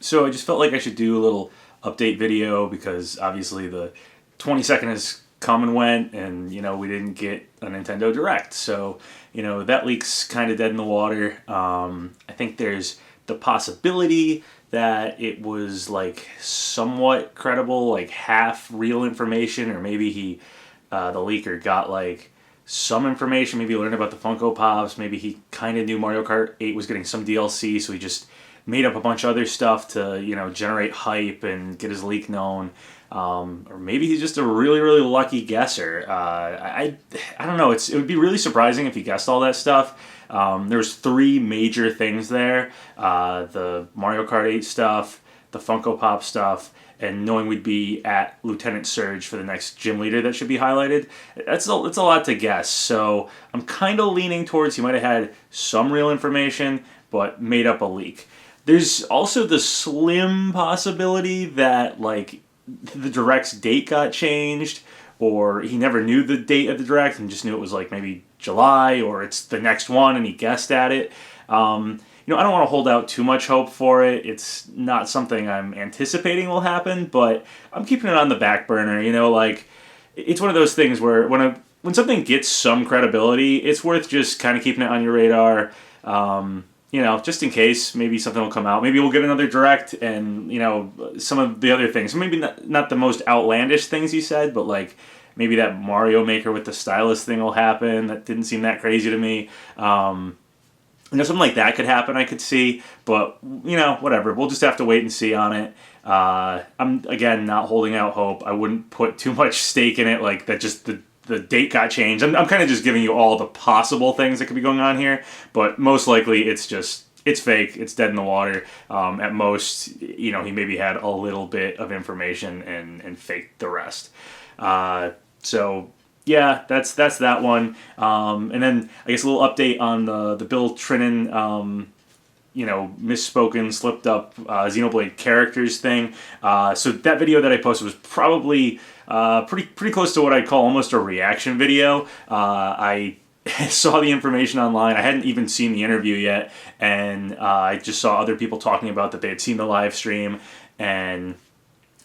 So I just felt like I should do a little update video because obviously the 22nd has come and went, and we didn't get a Nintendo Direct. So that leak's kind of dead in the water. I think there's the possibility that it was like somewhat credible, like half real information, or maybe the leaker got like some information. Maybe he learned about the Funko Pops. Maybe he kind of knew Mario Kart 8 was getting some DLC, so he just made up a bunch of other stuff to generate hype and get his leak known. Or maybe he's just a really, really lucky guesser. I don't know. It would be really surprising if he guessed all that stuff. There's three major things there: the Mario Kart 8 stuff, the Funko Pop stuff, and knowing we'd be at Lieutenant Surge for the next gym leader that should be highlighted. It's a lot to guess. So I'm kind of leaning towards he might have had some real information, but made up a leak. There's also the slim possibility that like the Direct's date got changed, or he never knew the date of the Direct and just knew it was like maybe July, or it's the next one and he guessed at it. I don't want to hold out too much hope for it. It's not something I'm anticipating will happen, but I'm keeping it on the back burner. Like it's one of those things where when something gets some credibility, it's worth just kind of keeping it on your radar. Just in case, maybe something will come out. Maybe we'll get another Direct and, some of the other things. Maybe not the most outlandish things he said, but like maybe that Mario Maker with the stylus thing will happen. That didn't seem that crazy to me. Something like that could happen, I could see. But, whatever. We'll just have to wait and see on it. I'm, again, not holding out hope. I wouldn't put too much stake in it, like that just the date got changed. I'm kind of just giving you all the possible things that could be going on here, but most likely it's fake. It's dead in the water. At most, he maybe had a little bit of information and faked the rest. So yeah, that's that one. And then I guess a little update on the Bill Trinen misspoken, slipped up Xenoblade characters thing. So that video that I posted was probably pretty close to what I'd call almost a reaction video. I saw the information online. I hadn't even seen the interview yet, and I just saw other people talking about that they had seen the live stream and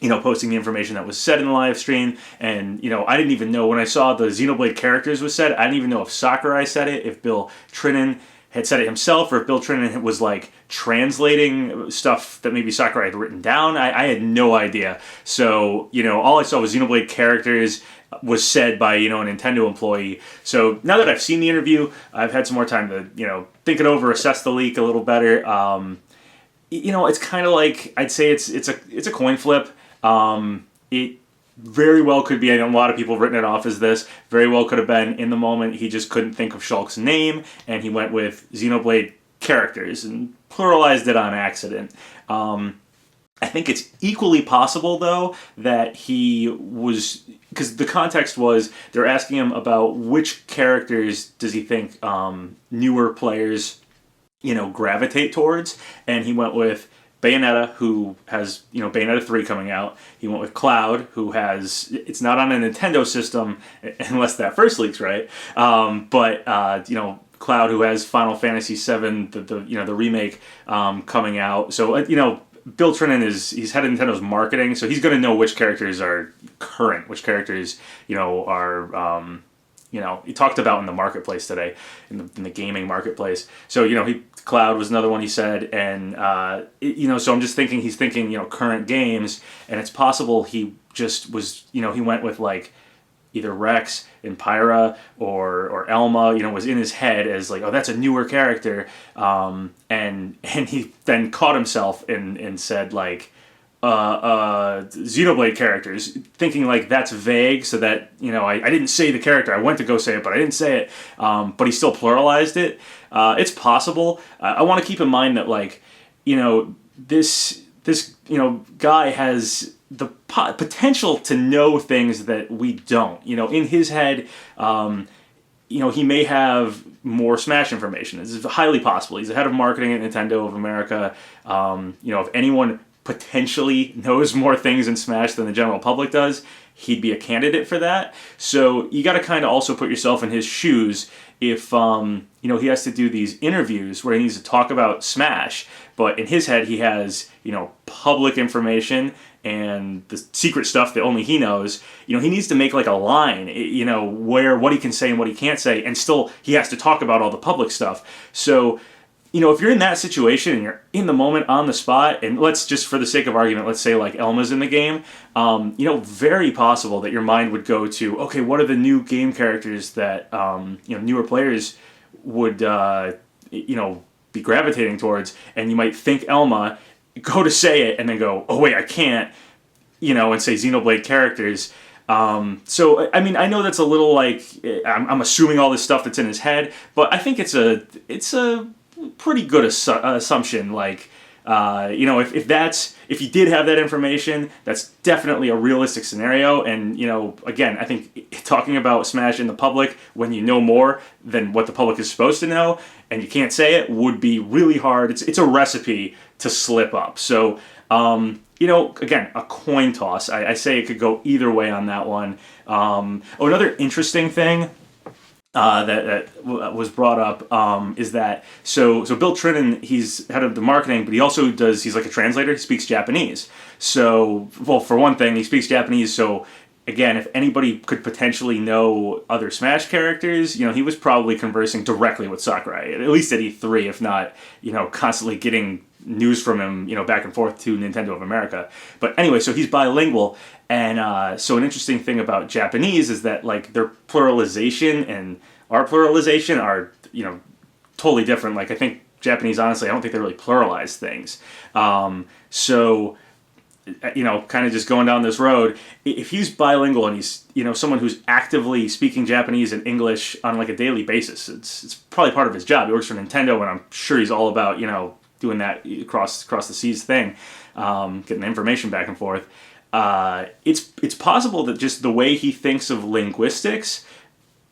posting the information that was said in the live stream. And I didn't even know when I saw the Xenoblade characters was said. I didn't even know if Sakurai said it, if Bill Trinen had said it himself, or if Bill Trinen was like translating stuff that maybe Sakurai had written down. I had no idea. So, all I saw was Xenoblade characters was said by, a Nintendo employee. So now that I've seen the interview, I've had some more time to, think it over, assess the leak a little better. It's kind of like, I'd say it's a coin flip. It very well could be, I know a lot of people have written it off as this, very well could have been in the moment he just couldn't think of Shulk's name and he went with Xenoblade characters and pluralized it on accident. I think it's equally possible though that he was, because the context was they're asking him about which characters does he think newer players gravitate towards, and he went with Bayonetta, who has, Bayonetta 3 coming out. He went with Cloud, who has, it's not on a Nintendo system, unless that first leak's right, but Cloud, who has Final Fantasy VII, the remake coming out. So, Bill Trinen he's head of Nintendo's marketing, so he's going to know which characters are current, which characters, are... he talked about in the marketplace today, in the gaming marketplace. So, Cloud was another one he said, and, so I'm just thinking, he's thinking, current games, and it's possible he just was, he went with, like, either Rex and Pyra or Elma, was in his head as, like, oh, that's a newer character, and he then caught himself and said, like, Xenoblade characters, thinking like that's vague, so that I didn't say the character. I went to go say it, but I didn't say it. But he still pluralized it. It's possible. I want to keep in mind that like this guy has the potential to know things that we don't. In his head, he may have more Smash information. It's highly possible. He's the head of marketing at Nintendo of America. If anyone potentially knows more things in Smash than the general public does, he'd be a candidate for that. So you got to kind of also put yourself in his shoes if he has to do these interviews where he needs to talk about Smash, but in his head he has public information and the secret stuff that only he knows. He needs to make like a line, where what he can say and what he can't say, and still he has to talk about all the public stuff. So if you're in that situation and you're in the moment on the spot, and let's just for the sake of argument, let's say like Elma's in the game, very possible that your mind would go to, okay, what are the new game characters that, newer players would, be gravitating towards, and you might think Elma, go to say it, and then go, oh wait, I can't, and say Xenoblade characters. So, I mean, I know that's a little like, I'm assuming all this stuff that's in his head, but I think it's a pretty good assumption. Like, if you did have that information, that's definitely a realistic scenario. And again, I think talking about Smash in the public when you know more than what the public is supposed to know and you can't say it would be really hard. It's a recipe to slip up. So again, a coin toss. I say it could go either way on that one. Another interesting thing that was brought up is that so Bill Trinen, he's head of the marketing, but he's like a translator. He speaks Japanese. So, well, for one thing, he speaks Japanese. So again, if anybody could potentially know other Smash characters, he was probably conversing directly with Sakurai, at least at E3, if not, constantly getting news from him, back and forth to Nintendo of America. But anyway, so he's bilingual, and so an interesting thing about Japanese is that like their pluralization and our pluralization are, totally different. Like I think Japanese, honestly, I don't think they really pluralize things. So kind of just going down this road, if he's bilingual and he's, someone who's actively speaking Japanese and English on like a daily basis, it's probably part of his job. He works for Nintendo, and I'm sure he's all about, doing that across the seas thing, getting the information back and forth. It's possible that just the way he thinks of linguistics,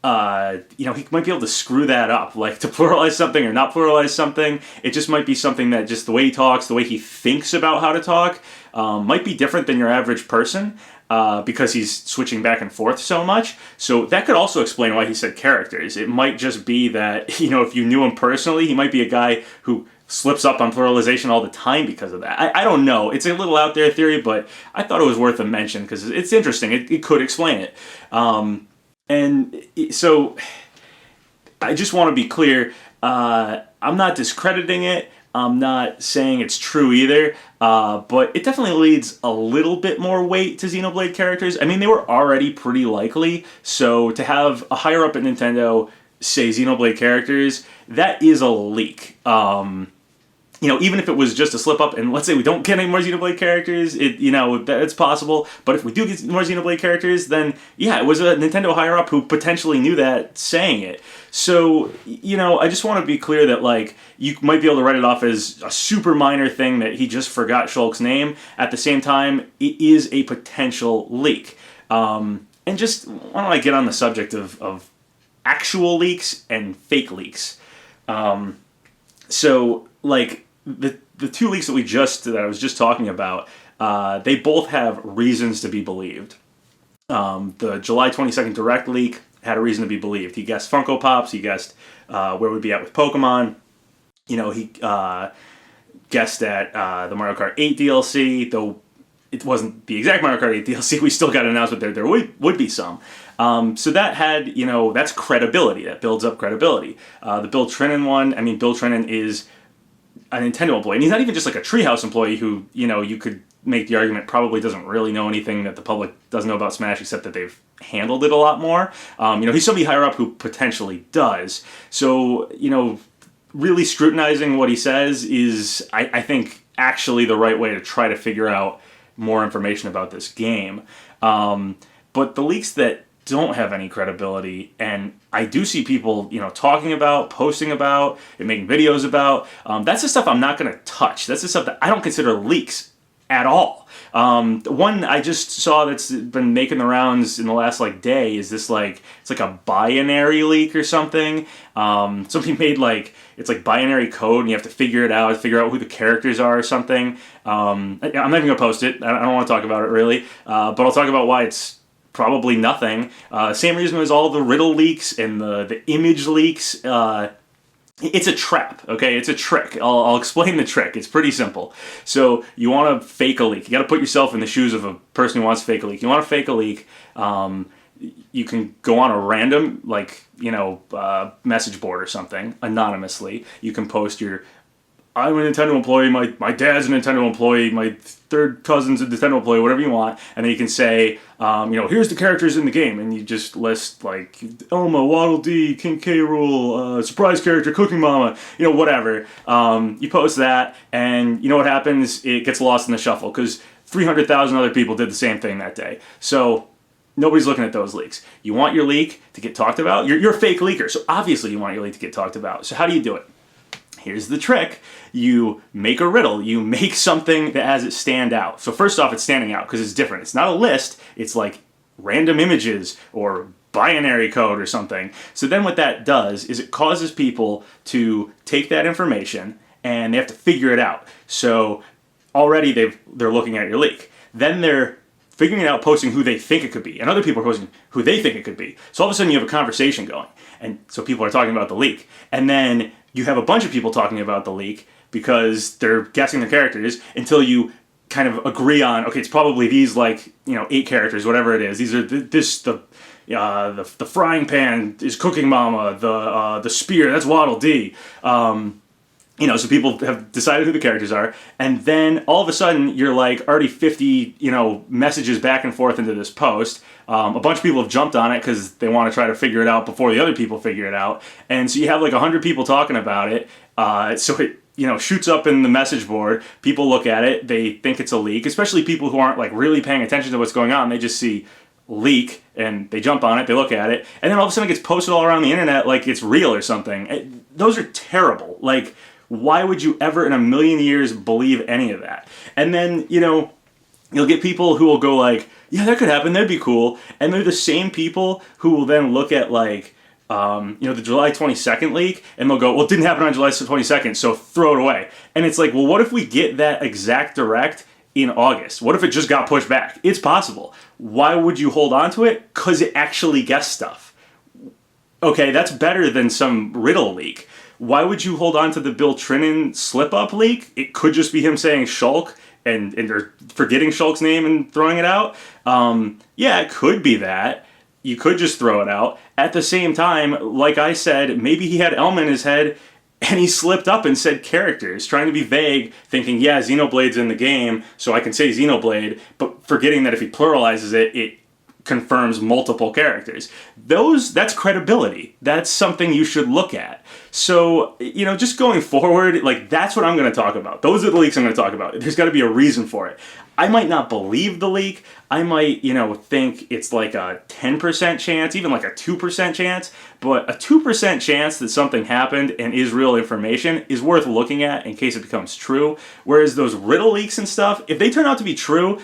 he might be able to screw that up, like to pluralize something or not pluralize something. It just might be something that just the way he talks, the way he thinks about how to talk, might be different than your average person, because he's switching back and forth so much. So that could also explain why he said characters. It might just be that, if you knew him personally, he might be a guy who slips up on pluralization all the time because of that. I don't know. It's a little out there theory, but I thought it was worth a mention because it's interesting. It could explain it. So I just want to be clear. I'm not discrediting it. I'm not saying it's true either. But it definitely leads a little bit more weight to Xenoblade characters. I mean, they were already pretty likely. So to have a higher up at Nintendo say Xenoblade characters, that is a leak. Even if it was just a slip up, and let's say we don't get any more Xenoblade characters, it's possible. But if we do get more Xenoblade characters, then yeah, it was a Nintendo higher up who potentially knew that saying it. So, I just want to be clear that like you might be able to write it off as a super minor thing that he just forgot Shulk's name. At the same time, it is a potential leak. And just why don't I get on the subject of actual leaks and fake leaks? So like the two leaks that I was just talking about, they both have reasons to be believed. The July 22nd Direct leak had a reason to be believed. He guessed Funko Pops. He guessed where we'd be at with Pokemon. He guessed at the Mario Kart 8 DLC, though it wasn't the exact Mario Kart 8 DLC. We still got an announcement there would be some. So that had, that's credibility. That builds up credibility. The Bill Trinen one, Bill Trinen is a Nintendo employee, and he's not even just like a Treehouse employee who, you could make the argument probably doesn't really know anything that the public doesn't know about Smash, except that they've handled it a lot more. He's somebody higher up who potentially does. So, really scrutinizing what he says is, I think, actually the right way to try to figure out more information about this game. But the leaks that don't have any credibility, and I do see people, talking about, posting about, and making videos about, that's the stuff I'm not going to touch. That's the stuff that I don't consider leaks at all. The one I just saw that's been making the rounds in the last day is this it's like a binary leak or something. Somebody made it's like binary code and you have to figure it out, figure out who the characters are or something. I'm not even gonna post it. I don't want to talk about it really, but I'll talk about why it's probably nothing. Same reason as all the riddle leaks and the image leaks. It's a trap, okay? It's a trick. I'll explain the trick. It's pretty simple. So you want to fake a leak. You got to put yourself in the shoes of a person who wants to fake a leak. You want to fake a leak. You can go on a random, message board or something anonymously. You can post I'm a Nintendo employee, my dad's a Nintendo employee, my third cousin's a Nintendo employee, whatever you want, and then you can say, here's the characters in the game, and you just list, like, Elma, Waddle Dee, King K. Rool, surprise character, Cooking Mama, whatever. You post that, and you know what happens? It gets lost in the shuffle, because 300,000 other people did the same thing that day. So nobody's looking at those leaks. You want your leak to get talked about? You're a fake leaker, so obviously you want your leak to get talked about. So how do you do it? Here's the trick. You make a riddle. You make something that has it stand out. So first off, it's standing out because it's different. It's not a list. It's like random images or binary code or something. So then what that does is it causes people to take that information and they have to figure it out. So already they're looking at your leak. Then they're figuring it out, posting who they think it could be. And other people are posting who they think it could be. So all of a sudden you have a conversation going. And so people are talking about the leak. And then you have a bunch of people talking about the leak because they're guessing the characters until you kind of agree on, okay, it's probably these 8 characters, whatever it is. These are the frying pan is Cooking Mama, the spear, that's Waddle Dee. So people have decided who the characters are, and then all of a sudden you're already 50, messages back and forth into this post. A bunch of people have jumped on it because they want to try to figure it out before the other people figure it out. And so you have 100 people talking about it. So it, shoots up in the message board. People look at it. They think it's a leak, especially people who aren't really paying attention to what's going on. They just see leak and they jump on it. They look at it. And then all of a sudden it gets posted all around the internet like it's real or something. Those are terrible. Why would you ever in a million years believe any of that? And then, you'll get people who will go yeah, that could happen, that'd be cool. And they're the same people who will then look at the July 22nd leak and they'll go, well, it didn't happen on July 22nd, so throw it away. And it's well, what if we get that exact direct in August? What if it just got pushed back? It's possible. Why would you hold on to it? Because it actually guessed stuff. Okay, that's better than some riddle leak. Why would you hold on to the Bill Trinan slip-up leak? It could just be him saying Shulk and they're forgetting Shulk's name and throwing it out. Yeah, it could be that. You could just throw it out. At the same time, like I said, maybe he had Elma in his head and he slipped up and said characters, trying to be vague, thinking, yeah, Xenoblade's in the game, so I can say Xenoblade, but forgetting that if he pluralizes it, it confirms multiple characters. That's credibility. That's something you should look at. So, just going forward, that's what I'm going to talk about. Those are the leaks I'm going to talk about. There's got to be a reason for it. I might not believe the leak. I might, think it's a 10% chance, even a 2% chance, but a 2% chance that something happened and is real information is worth looking at in case it becomes true. Whereas those riddle leaks and stuff, if they turn out to be true,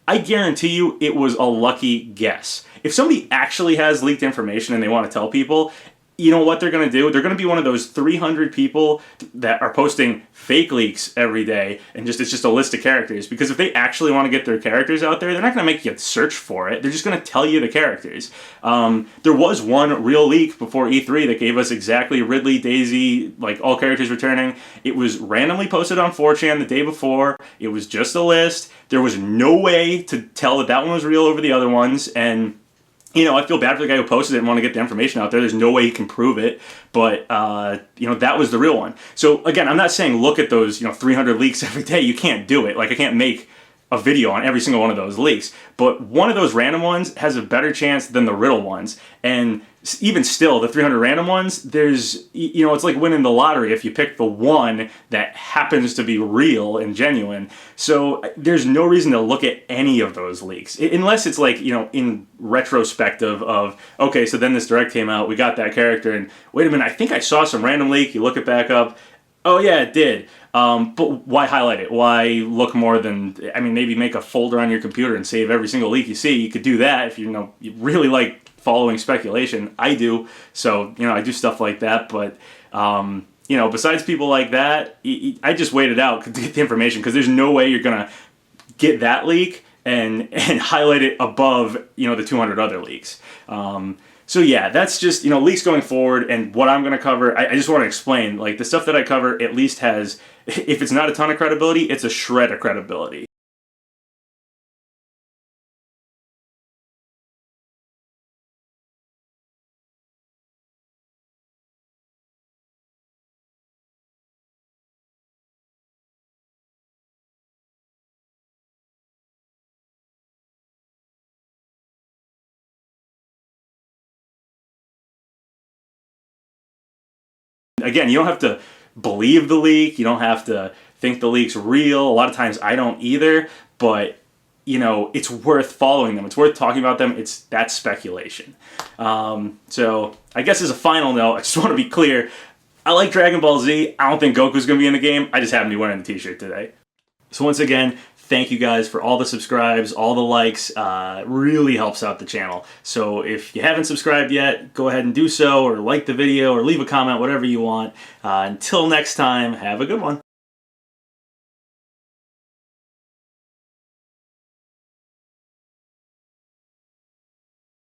I guarantee you it was a lucky guess. If somebody actually has leaked information and they want to tell people, you know what they're going to do? They're going to be one of those 300 people that are posting fake leaks every day and it's just a list of characters. Because if they actually want to get their characters out there, they're not going to make you search for it. They're just going to tell you the characters. There was one real leak before E3 that gave us exactly Ridley, Daisy, all characters returning. It was randomly posted on 4chan the day before. It was just a list. There was no way to tell that one was real over the other ones. And I feel bad for the guy who posted it and want to get the information out there. There's no way he can prove it, but, that was the real one. So, again, I'm not saying look at those, 300 leaks every day. You can't do it. I can't make a video on every single one of those leaks, but one of those random ones has a better chance than the riddle ones. And even still, the 300 random ones, there's, it's like winning the lottery if you pick the one that happens to be real and genuine. So there's no reason to look at any of those leaks, unless it's in retrospective of, okay, so then this direct came out, we got that character, and wait a minute, I think I saw some random leak, you look it back up, oh yeah, it did. But why highlight it? Why look more than, maybe make a folder on your computer and save every single leak you see. You could do that if you really like following speculation. I do. So, I do stuff like that. But, besides people like that, I just wait it out to get the information because there's no way you're going to get that leak and highlight it above, the 200 other leaks. So yeah, that's just, leaks going forward, and what I'm going to cover. I just want to explain, like, the stuff that I cover at least has, if it's not a ton of credibility, it's a shred of credibility. Again, you don't have to believe the leak. You don't have to think the leak's real. A lot of times I don't either, but it's worth following them. It's worth talking about them. That's speculation. So I guess as a final note, I just want to be clear. I like Dragon Ball Z. I don't think Goku's going to be in the game. I just happen to be wearing the t-shirt today. So once again, thank you guys for all the subscribes, all the likes. Really helps out the channel. So if you haven't subscribed yet, go ahead and do so, or like the video, or leave a comment, whatever you want. Until next time, have a good one.